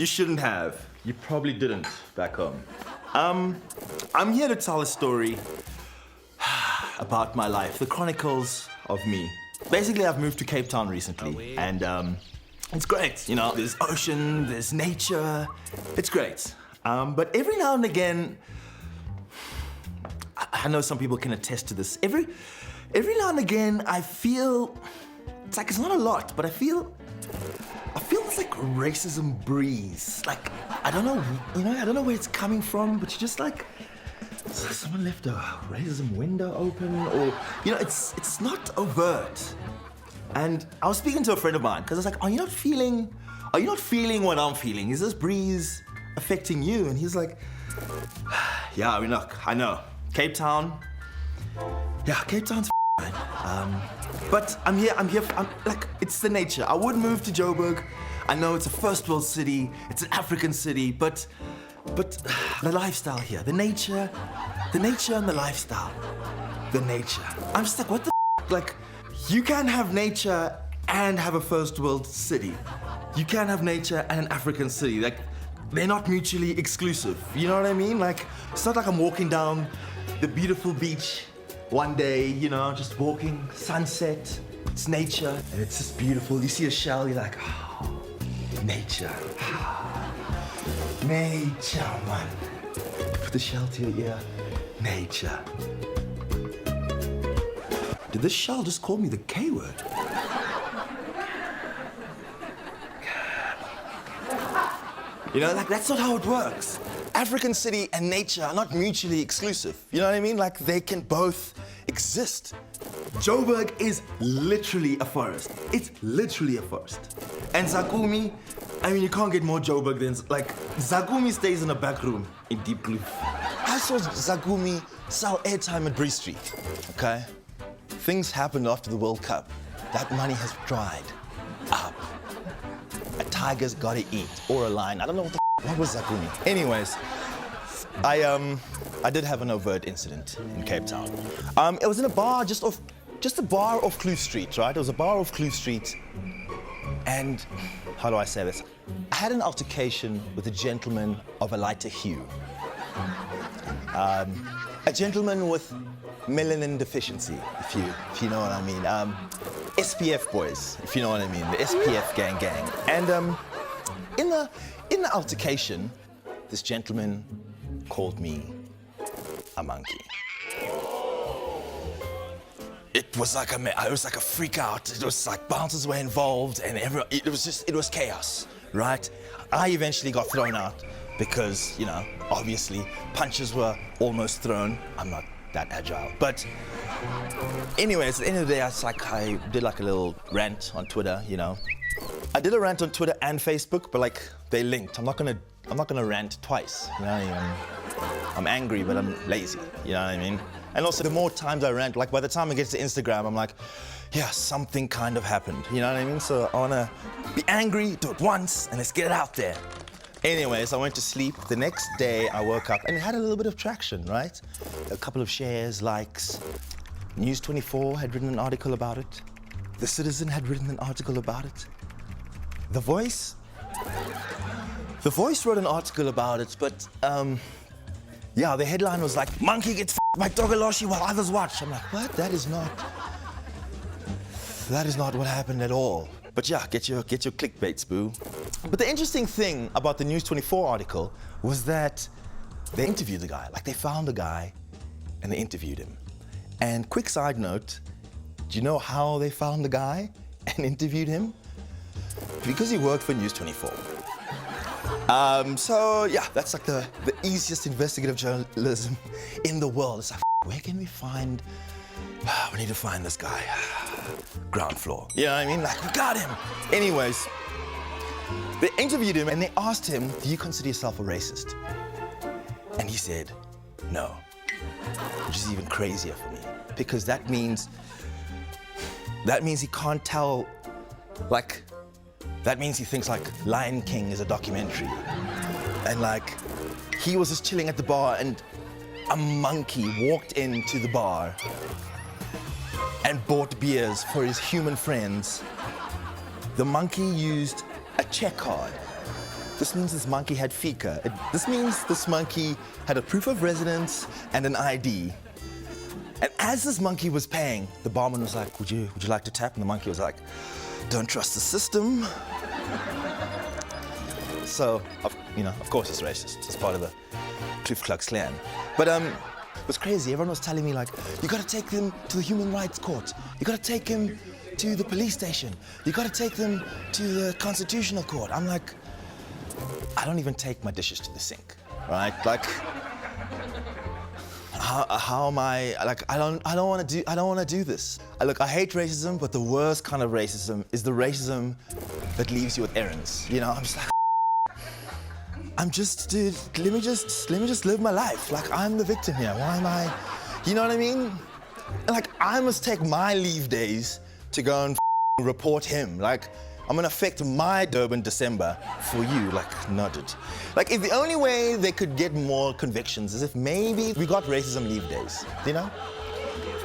You shouldn't have. You probably didn't back home. I'm here to tell a story about my life, the chronicles of me. Basically, I've moved to Cape Town recently, and it's great. You know, there's ocean, there's nature. It's great. But every now and again, I know some people can attest to this. Every now and again, I feel, it's like it's not a lot, but I feel it's like racism breeze. Like, I don't know, I don't know where it's coming from, but you're just like, someone left a racism window open, or, it's not overt. And I was speaking to a friend of mine, because I was like, are you not feeling what I'm feeling? Is this breeze affecting you? And he's like, yeah, look, I know. Cape Town, Cape Town's fine. But I'm here, like, it's the nature. I would move to Joburg. I know it's a first world city, it's an African city, but the lifestyle here, the nature and the lifestyle, the nature. I'm just like, what the like, you can't have nature and have a first world city. You can't have nature and an African city. Like, they're not mutually exclusive. You know what I mean? Like, it's not like I'm walking down the beautiful beach one day, just walking, sunset, it's nature, and it's just beautiful. You see a shell, you're like, oh, nature. Nature, man. Put the shell to your ear. Nature. Did this shell just call me the K word? Like, that's not how it works. African city and nature are not mutually exclusive. You know what I mean? Like, they can both exist. Joburg is literally a forest. It's literally a forest. And Zakumi, you can't get more Joburg than, like, Zakumi stays in a back room in Deep Kloof. I saw Zakumi sell airtime at Bree Street, okay? Things happened after the World Cup. That money has dried up. A tiger's gotta eat, or a lion. I don't know what was Zakumi. Anyways, I did have an overt incident in Cape Town. It was in a bar just a bar off Kloof Street, right? It was a bar off Kloof Street, and how do I say this? I had an altercation with a gentleman of a lighter hue. A gentleman with melanin deficiency, if you know what I mean. SPF boys, if you know what I mean, the SPF gang. And in the altercation, this gentleman called me a monkey. It was like a freak out. It was like bouncers were involved, and it was chaos, right? I eventually got thrown out because, obviously punches were almost thrown. I'm not that agile, but anyways, at the end of the day, I did like a little rant on Twitter. I did a rant on Twitter and Facebook, but like, they linked. I'm not gonna rant twice. I'm angry, but I'm lazy. You know what I mean? And also, the more times I rant, like, by the time it gets to Instagram, I'm like, yeah, something kind of happened. You know what I mean? So I wanna be angry, do it once, and let's get it out there. Anyways, I went to sleep. The next day, I woke up, and it had a little bit of traction, right? A couple of shares, likes. News 24 had written an article about it. The Citizen had written an article about it. The Voice wrote an article about it, but the headline was like, "Monkey gets f***ed by Togoloshi while others watch." I'm like, what? That is not what happened at all. But yeah, get your clickbaits, boo. But the interesting thing about the News 24 article was that they interviewed the guy. Like, they found the guy and they interviewed him. And quick side note, do you know how they found the guy and interviewed him? Because he worked for News 24. So yeah, that's like the easiest investigative journalism in the world. It's like, where can we find, we need to find this guy. Ground floor. You know what I mean? Like, we got him. Anyways, they interviewed him and they asked him, do you consider yourself a racist? And he said, no. Which is even crazier for me, because that means he can't tell, like, that means he thinks like Lion King is a documentary. And like, he was just chilling at the bar and a monkey walked into the bar and bought beers for his human friends. The monkey used a check card This means this monkey had fika. This means this monkey had a proof of residence and an ID. And as this monkey was paying, the barman was like, would you like to tap? And the monkey was like, don't trust the system. So, of course it's racist. It's part of the Ku Klux Klan. But it was crazy. Everyone was telling me like, you gotta take them to the human rights court. You gotta take them to the police station. You gotta take them to the constitutional court. I'm like, I don't even take my dishes to the sink, right? Like, how am I? Like, I don't want to do this. Look, I hate racism, but the worst kind of racism is the racism that leaves you with errands. You know, I'm just like, dude, let me just live my life. Like, I'm the victim here. Why am I? You know what I mean? Like, I must take my leave days to go and report him. Like, I'm gonna affect my Durban December for you, like, nodded. Like, if the only way they could get more convictions is if maybe we got racism leave days, you know?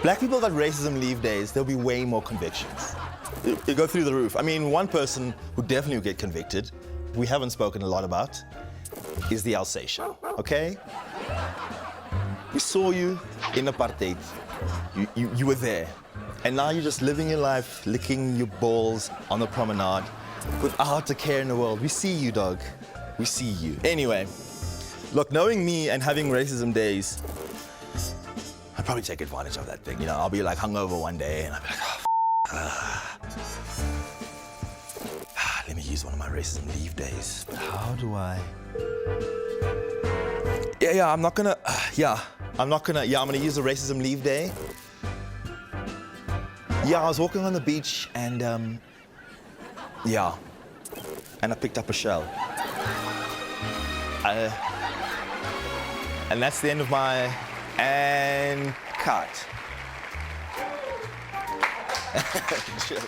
Black people got racism leave days, there'll be way more convictions. You go through the roof. I mean, one person who definitely will get convicted, we haven't spoken a lot about, is the Alsatian, okay? We saw you in apartheid. You were there. And now you're just living your life, licking your balls on the promenade without a care in the world. We see you, dog. We see you. Anyway, look, knowing me and having racism days, I'd probably take advantage of that thing. You know, I'll be like hungover one day and I'll be like, let me use one of my racism leave days. But how do I? I'm gonna use a racism leave day. Yeah, I was walking on the beach and, and I picked up a shell. And that's the end of my, and cut. Cheers.